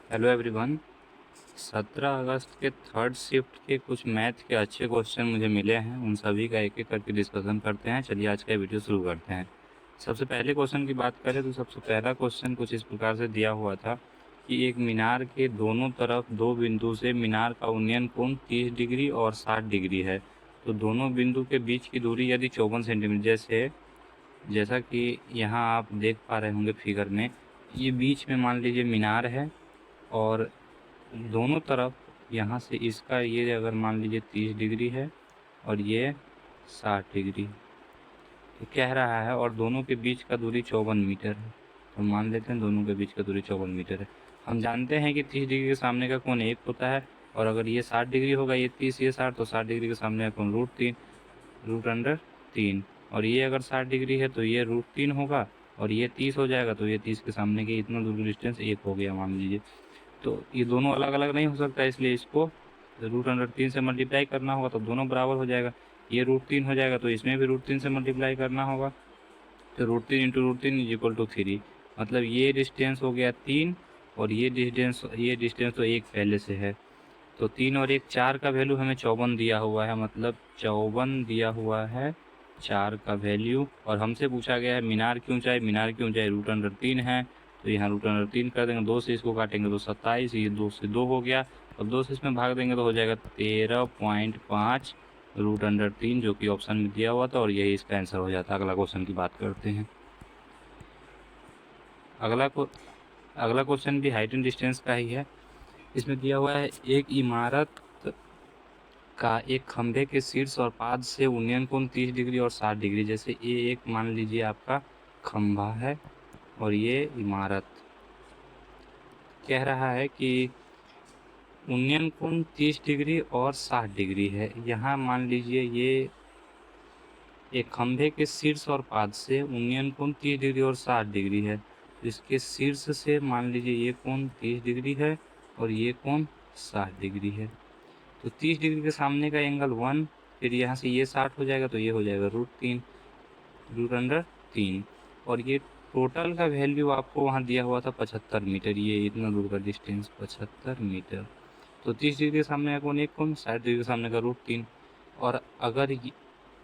Hello everyone. 17 अगस्त के third shift के कुछ मैथ के अच्छे क्वेश्चन मुझे मिले हैं, उन सभी का एक एक करके डिस्कशन करते हैं। चलिए आज का वीडियो शुरू करते हैं। सबसे पहले क्वेश्चन की बात करें तो सबसे पहला क्वेश्चन कुछ इस प्रकार से दिया हुआ था कि एक मीनार के दोनों तरफ दो बिंदु से मीनार का उन्नयन कोण 30 डिग्री और 60 डिग्री है। तो दोनों बिंदु के बीच की दूरी यदि 54 सेंटीमीटर जैसा कि यहाँ आप देख पा रहे होंगे फिगर में, ये बीच में मान लीजिए मीनार है और दोनों तरफ यहाँ से इसका ये अगर मान लीजिए 30 डिग्री है और ये 60 डिग्री तो कह रहा है, और दोनों के बीच का दूरी 54 मीटर है। तो मान लेते हैं दोनों के बीच का दूरी 54 मीटर है। हम जानते हैं कि 30 डिग्री के सामने का कोण 1 होता है, और अगर ये 60 डिग्री होगा, ये 30 ये 60, तो 60 डिग्री के सामने का कोण √3 और ये अगर 60 डिग्री है तो ये √3 होगा, और ये 30 हो जाएगा तो ये 30 के सामने के इतना दूर डिस्टेंस 1 हो गया मान लीजिए। तो ये दोनों अलग अलग नहीं हो सकता, इसलिए इसको √3 से मल्टीप्लाई करना होगा तो दोनों बराबर हो जाएगा। ये √3 हो जाएगा तो इसमें भी √3 से मल्टीप्लाई करना होगा, तो √3 × √3 = 3। मतलब ये डिस्टेंस हो गया 3 और ये डिस्टेंस तो 1 पहले से है। तो 3 और 1 4 का वैल्यू हमें 54 दिया हुआ है, मतलब 54 दिया हुआ है 4 का वैल्यू। और हमसे पूछा गया है मीनार की ऊंचाई। मीनार की ऊंचाई √3 है, तो यहाँ √3 कर देंगे, 2 से इसको काटेंगे तो 27, ये 2 से 2 हो गया। अब 2 से इसमें भाग देंगे तो हो जाएगा 13.5 √3, जो कि ऑप्शन में दिया हुआ था, और यही इसका आंसर हो जाता है। अगला क्वेश्चन की बात करते हैं। अगला क्वेश्चन भी हाइट एंड डिस्टेंस का ही है। इसमें दिया हुआ है एक इमारत का एक खंभे के शीर्ष और पाद से उन्नयन कोण 30 डिग्री और 60 डिग्री। जैसे ये एक मान लीजिए आपका खंभा है और ये इमारत, कह रहा है कि उन्नयन कोण 30 डिग्री और 60 डिग्री है। यहाँ मान लीजिए ये एक खंभे के शीर्ष और पाद से उन्नयन कोण 30 डिग्री और 60 डिग्री है। तो इसके शीर्ष से मान लीजिए ये कोण 30 डिग्री है और ये कोण 60 डिग्री है। तो 30 डिग्री के सामने का एंगल 1, फिर यहाँ से ये 60 हो जाएगा तो ये हो जाएगा √3 और ये टोटल का वैल्यू आपको वहाँ दिया हुआ था 75 मीटर। ये इतना दूर का डिस्टेंस 75 मीटर। तो 30 डिग्री के सामने का कोण 1 कोण, 60 डिग्री के सामने का √3। और अगर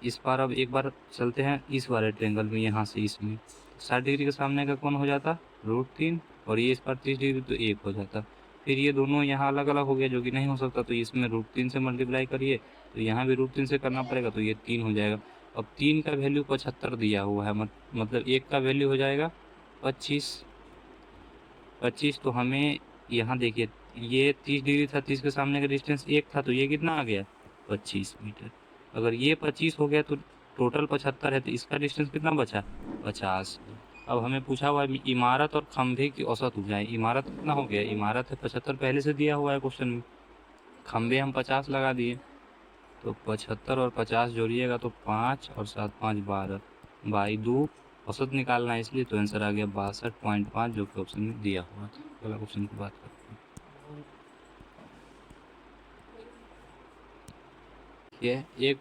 इस बार अब एक बार चलते हैं इस वाले ट्रेंगल में, यहाँ से इसमें 60 डिग्री के सामने का कोण हो जाता √3 और ये इस बार 30 डिग्री तो 1 हो जाता। फिर ये दोनों यहाँ अलग अलग हो गया, जो कि नहीं हो सकता, तो इसमें √3 से मल्टीप्लाई करिए तो यहाँ भी √3 से करना पड़ेगा, तो ये 3 हो जाएगा। अब 3 का वैल्यू 75 दिया हुआ है, मतलब 1 का वैल्यू हो जाएगा 25। तो हमें यहाँ देखिए ये 30 डिग्री था, 30 के सामने का डिस्टेंस 1 था, तो ये कितना आ गया 25 मीटर। अगर ये 25 हो गया तो टोटल 75 है, तो इसका डिस्टेंस कितना बचा 50। अब हमें पूछा हुआ है इमारत और खंभे की औसत ऊंचाई। इमारत कितना हो गया, इमारत है 75 पहले से दिया हुआ है क्वेश्चन में, खंभे हम 50 लगा दिए, तो 75 और 50 जोड़िएगा तो 5 और 7 5 12 बाई 2 औसत निकालना है, इसलिए तो आंसर आ गया 62.5, जो कि ऑप्शन में दिया हुआ था। अगला क्वेश्चन की बात करते हैं। एक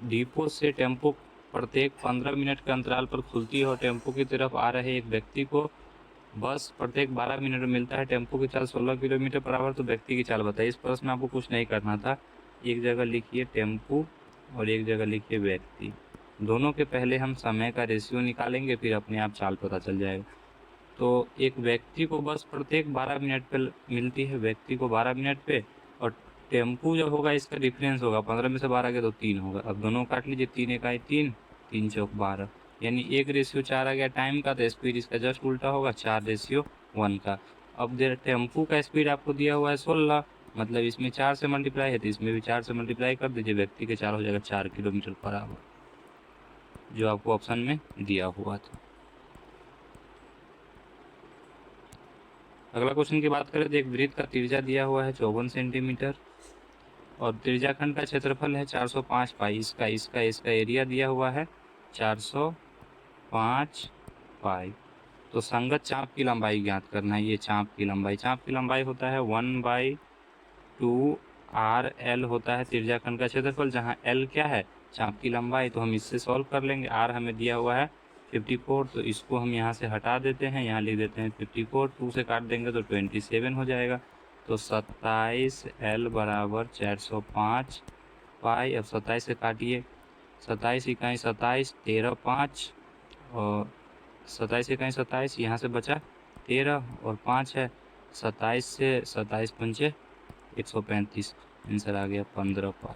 डिपो से टेम्पो प्रत्येक 15 मिनट के अंतराल पर खुलती है और टेम्पो की तरफ आ रहे एक व्यक्ति को बस प्रत्येक 12 मिनट में मिलता है। टेम्पो की चाल 16 किलोमीटर पर आवर, तो व्यक्ति की चाल बताइए। इस प्रश्न में आपको कुछ नहीं करना था, एक जगह लिखिए टेम्पो और एक जगह लिखिए व्यक्ति। दोनों के पहले हम समय का रेशियो निकालेंगे, फिर अपने आप चाल पता चल जाएगा। तो एक व्यक्ति को बस प्रत्येक 12 मिनट पे मिलती है, व्यक्ति को 12 मिनट पे, और टेम्पू जो होगा इसका डिफरेंस होगा, 15 में से 12 गया तो 3 होगा। अब दोनों काट लीजिए, 3 1 3, 3 चौक 12, यानी 1:4 आ गया टाइम का, तो स्पीड इसका जस्ट उल्टा होगा 4:1 का। अब टेम्पू का स्पीड आपको दिया हुआ है 16, मतलब इसमें 4 से मल्टीप्लाई है तो इसमें भी 4 से मल्टीप्लाई कर दीजिए, व्यक्ति के चाल हो जाएगा 4 किलोमीटर पर आवर, जो आपको ऑप्शन में दिया हुआ था। अगला क्वेश्चन की बात करें तो एक वृत्त का त्रिज्या दिया हुआ है 54 सेंटीमीटर और त्रिज्याखंड का क्षेत्रफल है 405 पाई। इसका एरिया दिया हुआ है 405 पाई। तो संगत चाप की लंबाई ज्ञात करना है। ये चाप की लंबाई होता है 1/2 RL होता है त्रिज्याखंड का क्षेत्रफल, जहाँ L क्या है चाप की लंबाई। तो हम इससे सॉल्व कर लेंगे। R हमें दिया हुआ है 54, तो इसको हम यहाँ से हटा देते हैं, यहाँ लिख देते हैं 54, 2 से काट देंगे तो 27 हो जाएगा। तो 27L बराबर 405 पाई। अब 27 से काटिए, 27 इकाई 27, 13 5 और 27 इकाई 27, यहाँ से बचा 13 और 5 है, 27 से 27 पंचे 135, आंसर आ गया 15 पाई।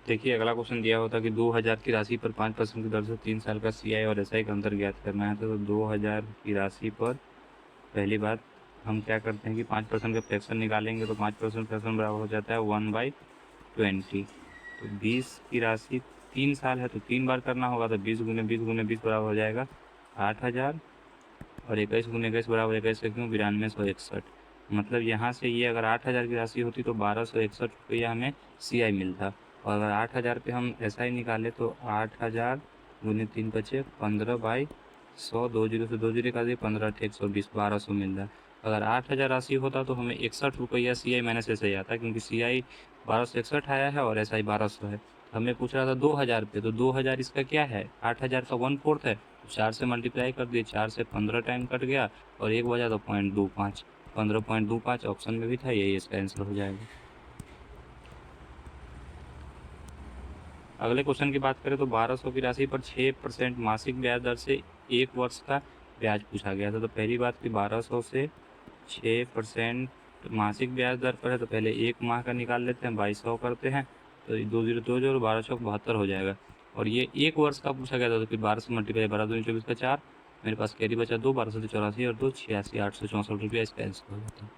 देखिए अगला क्वेश्चन दिया होता कि 2000 की राशि पर 5% की दर से 3 साल का CI और SI का अंतर ज्ञात करना है। तो 2000 की राशि पर पहली बात हम क्या करते हैं कि 5% का फ्रैक्शन निकालेंगे, तो 5% फ्रैक्शन बराबर हो जाता है 1/20। तो 20 की राशि 3 साल है तो 3 बार करना होगा, तो 20 गुने 20 गुने 20 बराबर हो जाएगा 8000 और 21 गुने 21 बराबर 21 से क्यों 9261। मतलब यहाँ से ये अगर 8000 की राशि होती तो 1261 रुपया हमें CI मिलता, और अगर 8000 पे हम SI निकाले तो 8000 गुने 3 बचे 15/100, 20 से 2 जीरो का 15 120, 1200 मिल रहा है। अगर 8000 राशि होता तो हमें 61 रुपया CI माइनस SI आता, क्योंकि CI 1261 आया है और SI 1200 है। हमें पूछ रहा था 2000 पे, तो 2000 इसका क्या है, 8000 का 1/4 है, 4 से मल्टीप्लाई कर दिए, 4 से 15 टाइम कट गया और 1 बजा तो 0.25, 15.25 ऑप्शन में भी था, यही इसका आंसर हो जाएगा। अगले क्वेश्चन की बात करें तो 1200 की राशि पर 6% मासिक ब्याज दर से 1 वर्ष का ब्याज पूछा गया था। तो पहली बात कि 1200 से 6% मासिक ब्याज दर पर है, तो पहले 1 माह का निकाल लेते हैं, 2200 करते हैं, तो 2020 और 12 चौक 72 हो जाएगा। और ये 1 वर्ष का पूछा गया था, तो फिर 12 से मल्टीप्लाई 12 दूनी 24 का 4, मेरे पास कैरी बचा 2, 12 से 84 और 2 86, 864 रुपया इसका आंसर हो जाता है।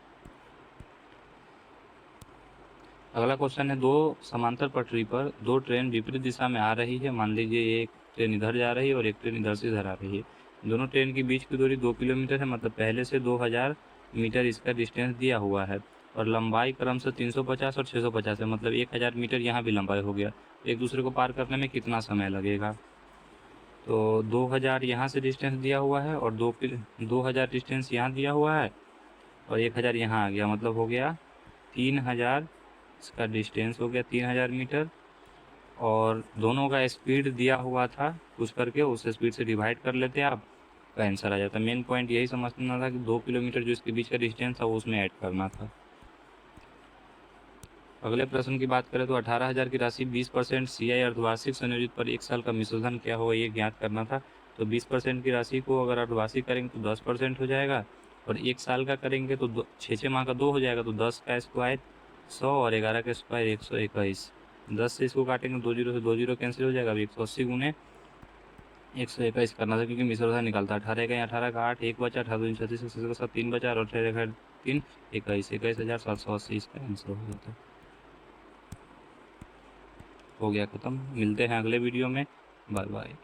अगला क्वेश्चन है, दो समांतर पटरी पर 2 ट्रेन विपरीत दिशा में आ रही है। मान लीजिए एक ट्रेन इधर जा रही है और एक ट्रेन इधर से इधर आ रही है। दोनों ट्रेन के बीच की दूरी 2 किलोमीटर है, मतलब पहले से 2000 मीटर इसका डिस्टेंस दिया हुआ है, और लंबाई क्रम से 350 और 650 है, मतलब 1000 मीटर यहाँ भी लंबाई हो गया। एक दूसरे को पार करने में कितना समय लगेगा? तो 2000 यहाँ से डिस्टेंस दिया हुआ है और 2000 डिस्टेंस यहाँ दिया हुआ है और 1000 यहाँ आ गया, मतलब हो गया 3000, इसका डिस्टेंस हो गया 3000 मीटर, और दोनों का स्पीड दिया हुआ था कुछ करके, उस स्पीड से डिवाइड कर लेते आप, का आंसर आ जाता। मेन पॉइंट यही समझना था कि 2 किलोमीटर जो इसके बीच का डिस्टेंस था वो उसमें ऐड करना था। अगले प्रश्न की बात करें तो 18000 की राशि 20% CI अर्धवार्षिक संयोजित पर 1 साल का मिश्रधन क्या होगा ये ज्ञात करना था। तो 20% की राशि को अगर अर्धवार्षिक करेंगे तो 10% हो जाएगा, और 1 साल का करेंगे तो 6 माह का 2 हो जाएगा, तो 10 का स्क्वायर 100 और 11 का स्क्वायर 121। 10 से इसको काटेंगे 2 जीरो से 2 जीरो कैंसिल हो जाएगा, 180 गुने 121 करना था, क्योंकि मिश्रधन निकलता है। 18 का 18 का 8, 1 बचा, 18 36 का 7 3 बचा, और 18 का 3 21, 21780 इसका आंसर हो जाता है। हो गया ख़त्म। मिलते हैं अगले वीडियो में, बाय बाय।